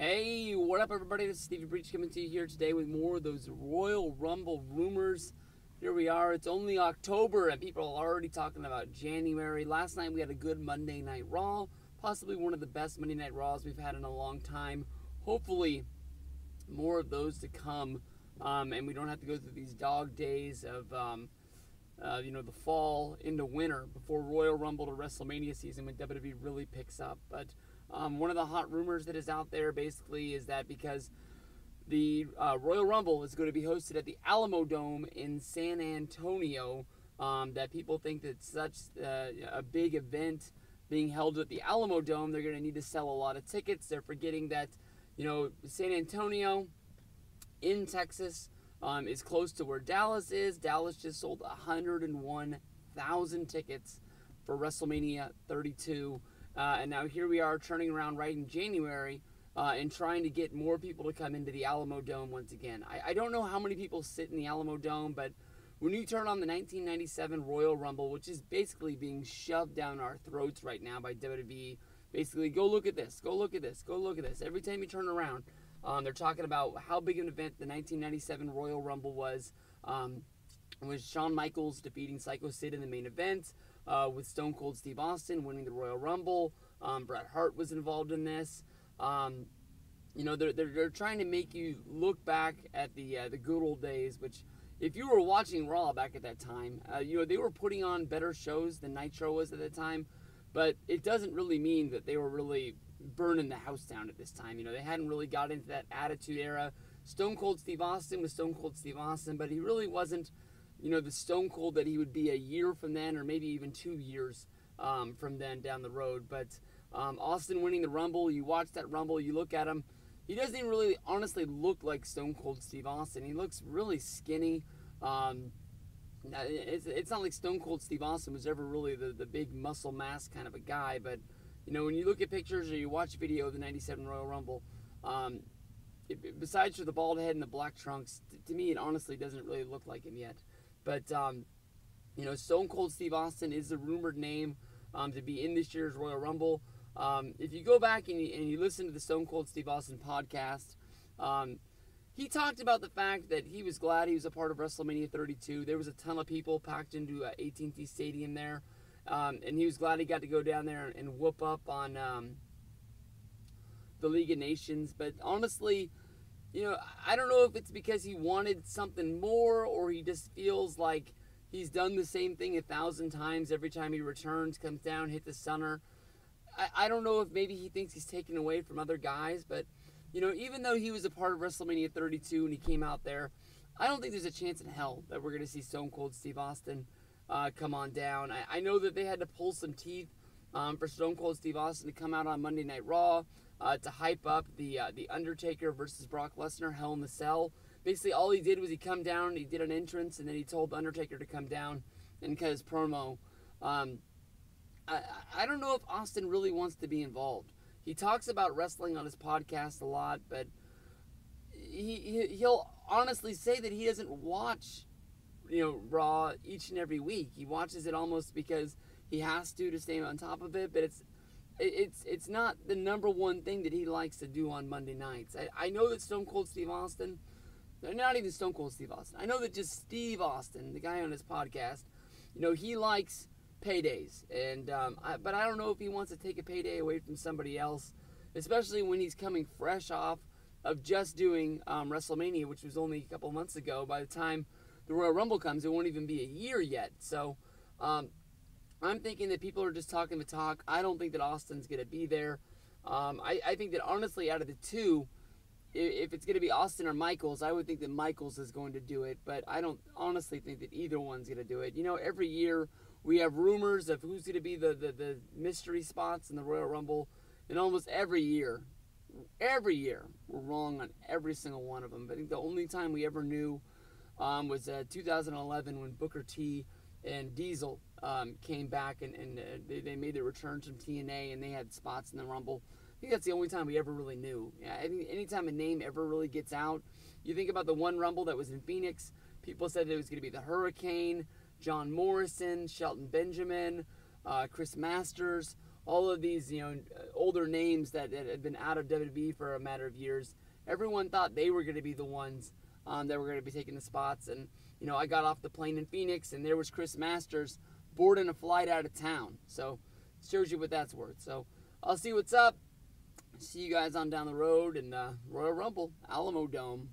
Hey, what up, everybody? This is Stevie Breach coming to you here today with more of those Royal Rumble rumors. Here we are. It's only October, and people are already talking about January. Last night, we had a good Monday Night Raw, possibly one of the best Monday Night Raws we've had in a long time. Hopefully, more of those to come, and we don't have to go through these dog days of, the fall into winter before Royal Rumble to WrestleMania season when WWE really picks up. But one of the hot rumors that is out there basically is that because the Royal Rumble is going to be hosted at the Alamo Dome in San Antonio, that people think that such a big event being held at the Alamo Dome, they're going to need to sell a lot of tickets. They're forgetting that, San Antonio in Texas is close to where Dallas is. Dallas just sold 101,000 tickets for WrestleMania 32. And now here we are turning around right in January and trying to get more people to come into the Alamo Dome once again. I don't know how many people sit in the Alamo Dome, but when you turn on the 1997 Royal Rumble, which is basically being shoved down our throats right now by WWE, basically, go look at this, go look at this, go look at this. Every time you turn around, they're talking about how big an event the 1997 Royal Rumble was. With Shawn Michaels defeating Psycho Sid in the main event, with Stone Cold Steve Austin winning the Royal Rumble. Bret Hart was involved in this. They're trying to make you look back at the good old days, which if you were watching Raw back at that time, they were putting on better shows than Nitro was at the time, but it doesn't really mean that they were really burning the house down at this time. They hadn't really got into that Attitude Era. Stone Cold Steve Austin was Stone Cold Steve Austin, but he really wasn't the Stone Cold that he would be a year from then, or maybe even 2 years from then down the road. But Austin winning the Rumble, you watch that Rumble, you look at him, he doesn't even really honestly look like Stone Cold Steve Austin. He looks really skinny. It's not like Stone Cold Steve Austin was ever really the big muscle mass kind of a guy, but when you look at pictures or you watch video of the 97 Royal Rumble, besides for the bald head and the black trunks, to me it honestly doesn't really look like him yet. But, Stone Cold Steve Austin is the rumored name to be in this year's Royal Rumble. If you go back and you listen to the Stone Cold Steve Austin podcast, he talked about the fact that he was glad he was a part of WrestleMania 32. There was a ton of people packed into AT&T Stadium there, and he was glad he got to go down there and whoop up on the League of Nations. But honestly, I don't know if it's because he wanted something more, or he just feels like he's done the same thing 1,000 times every time he returns, comes down, hit the center. I don't know if maybe he thinks he's taken away from other guys, but, even though he was a part of WrestleMania 32 and he came out there, I don't think there's a chance in hell that we're going to see Stone Cold Steve Austin come on down. I know that they had to pull some teeth for Stone Cold Steve Austin to come out on Monday Night Raw, to hype up the Undertaker versus Brock Lesnar Hell in the Cell. Basically, all he did was he come down, he did an entrance, and then he told the Undertaker to come down and cut his promo. I don't know if Austin really wants to be involved. He talks about wrestling on his podcast a lot, but he'll honestly say that he doesn't watch, Raw each and every week. He watches it almost because he has to stay on top of it, but it's not the number one thing that he likes to do on Monday nights. I know that Stone Cold Steve Austin, not even Stone Cold Steve Austin, I know that just Steve Austin, the guy on his podcast, he likes paydays, and but I don't know if he wants to take a payday away from somebody else, especially when he's coming fresh off of just doing WrestleMania, which was only a couple months ago. By the time the Royal Rumble comes, it won't even be a year yet. So I'm thinking that people are just talking the talk. I don't think that Austin's going to be there. I think that honestly, out of the two, if it's going to be Austin or Michaels, I would think that Michaels is going to do it, but I don't honestly think that either one's going to do it. Every year we have rumors of who's going to be the mystery spots in the Royal Rumble, and almost every year, we're wrong on every single one of them. I think the only time we ever knew was 2011 when Booker T and Diesel came back and they made their returns from TNA, and they had spots in the Rumble. I think that's the only time we ever really knew. I think anytime a name ever really gets out, you think about the one Rumble that was in Phoenix, people said it was going to be the Hurricane, John Morrison, Shelton Benjamin, Chris Masters. all of these, older names that had been out of WWE for a matter of years. Everyone thought they were going to be the ones that were going to be taking the spots. And, I got off the plane in Phoenix, and there was Chris Masters boarding a flight out of town. So, it shows you what that's worth. So, I'll see what's up. See you guys on down the road in Royal Rumble, Alamo Dome.